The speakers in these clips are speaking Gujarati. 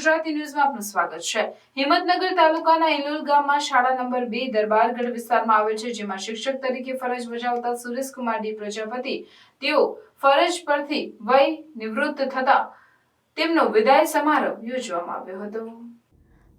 ગુજરાતી ન્યૂઝમાં આપનું સ્વાગત છે। હિંમતનગર તાલુકાના ઇલોલ ગામમાં શાળા નંબર 2 દરબારગઢ વિસ્તારમાં આવેલ છે, જેમાં શિક્ષક તરીકે ફરજ બજાવતા સુરેશકુમાર ડી પ્રજાપતિ તેઓ ફરજ પરથી વય નિવૃત્ત થતા તેમનો વિદાય સમારોહ યોજવામાં આવ્યો હતો।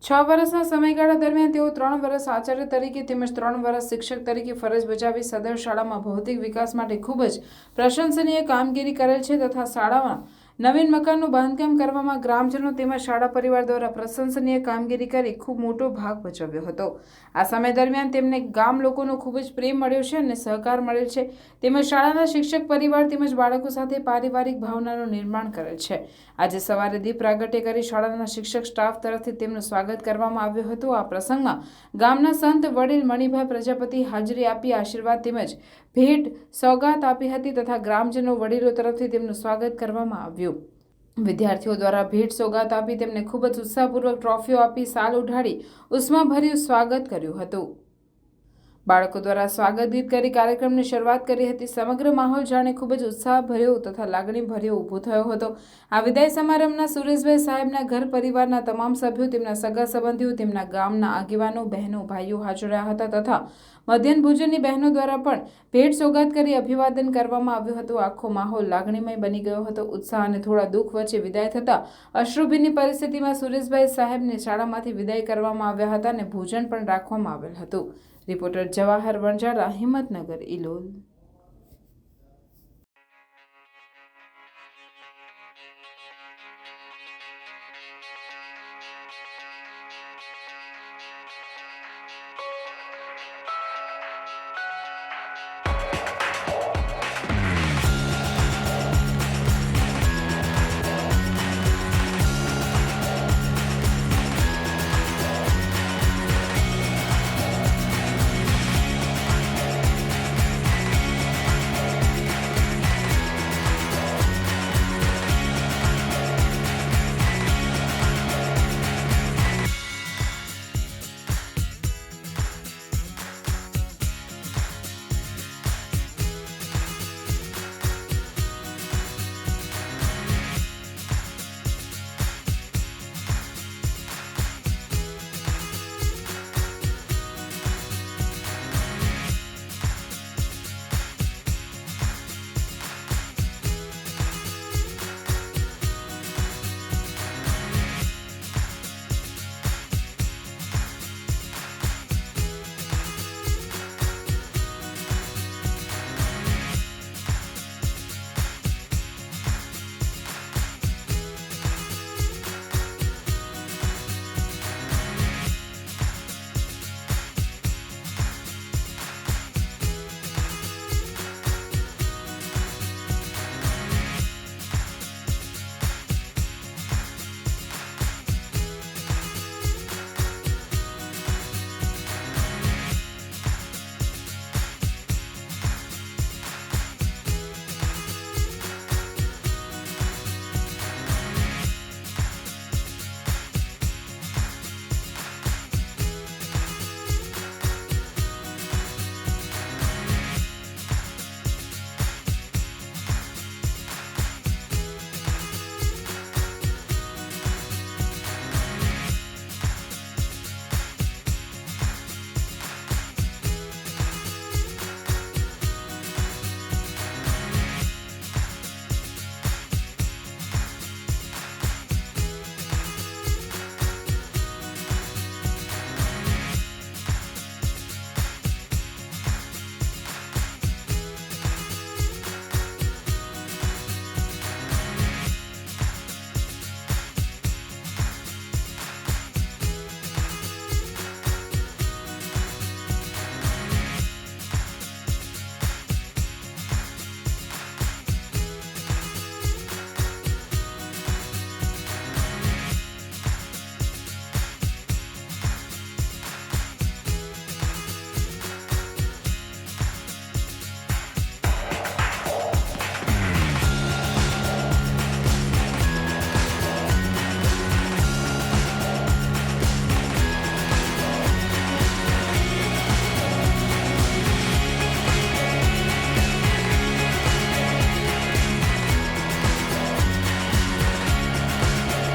6 વર્ષના સમયગાળા દરમિયાન તેઓ 3 વર્ષ આચાર્ય તરીકે તેમજ 3 વર્ષ શિક્ષક તરીકે ફરજ બજાવી સદર શાળામાં ભૌતિક વિકાસ માટે ખૂબ જ પ્રશંસનીય કામગીરી કરેલ છે તથા શાળામાં નવીન મકાનનું બાંધકામ કરવામાં ગ્રામજનો તેમજ શાળા પરિવાર દ્વારા પ્રશંસનીય કામગીરી કરી ખૂબ મોટો ભાગ ભજવ્યો હતો। આ સમય દરમિયાન તેમને ગામ લોકોનો ખૂબ જ પ્રેમ મળ્યો છે અને સહકાર મળેલ છે તેમજ શાળાના શિક્ષક પરિવાર તેમજ બાળકો સાથે પારિવારિક ભાવનાનું નિર્માણ કરેલ છે। આજે સવારે દીપ પ્રાગટ્ય કરી શાળાના શિક્ષક સ્ટાફ તરફથી તેમનું સ્વાગત કરવામાં આવ્યું હતું। આ પ્રસંગમાં ગામના સંત વડીલ મણિભાઈ પ્રજાપતિ હાજરી આપી આશીર્વાદ તેમજ ભેટ સોગાત આપી હતી તથા ગ્રામજનો વડીલો તરફથી તેમનું સ્વાગત કરવામાં આવ્યું। વિદ્યાર્થીઓ દ્વારા ભેટ સોગાત આપી તેમને ખૂબ જ ઉત્સાહપૂર્વક ટ્રોફીઓ આપી સાલ ઉઢાડી ઉષ્માભર્યું સ્વાગત કર્યું હતું। બાળકો દ્વારા સ્વાગત ગીત કરી કાર્યક્રમની શરૂઆત કરી હતી। સમગ્ર માહોલ જાણે ખૂબ જ ઉત્સાહભર્યો તથા લાગણીભર્યો ઊભો થયો હતો। આ વિદાય સમારંભના સુરેશભાઈ સાહેબના ઘર પરિવારના તમામ સભ્યો, તેમના સગા સંબંધીઓ, તેમના ગામના આગેવાનો, બહેનો, ભાઈઓ હાજર રહ્યા હતા તથા મધ્યાહન ભોજનની બહેનો દ્વારા પણ ભેટ સોગાત કરી અભિવાદન કરવામાં આવ્યું હતું। આખો માહોલ લાગણીમય બની ગયો હતો। ઉત્સાહ અને થોડા દુઃખ વચ્ચે વિદાય થતા અશ્રુભીની પરિસ્થિતિમાં સુરેશભાઈ સાહેબને શાળામાંથી વિદાય કરવામાં આવ્યા હતા અને ભોજન પણ રાખવામાં આવેલ હતું। રિપોર્ટર જવાહર વણજારા, હિંમતનગર, ઇલોલ।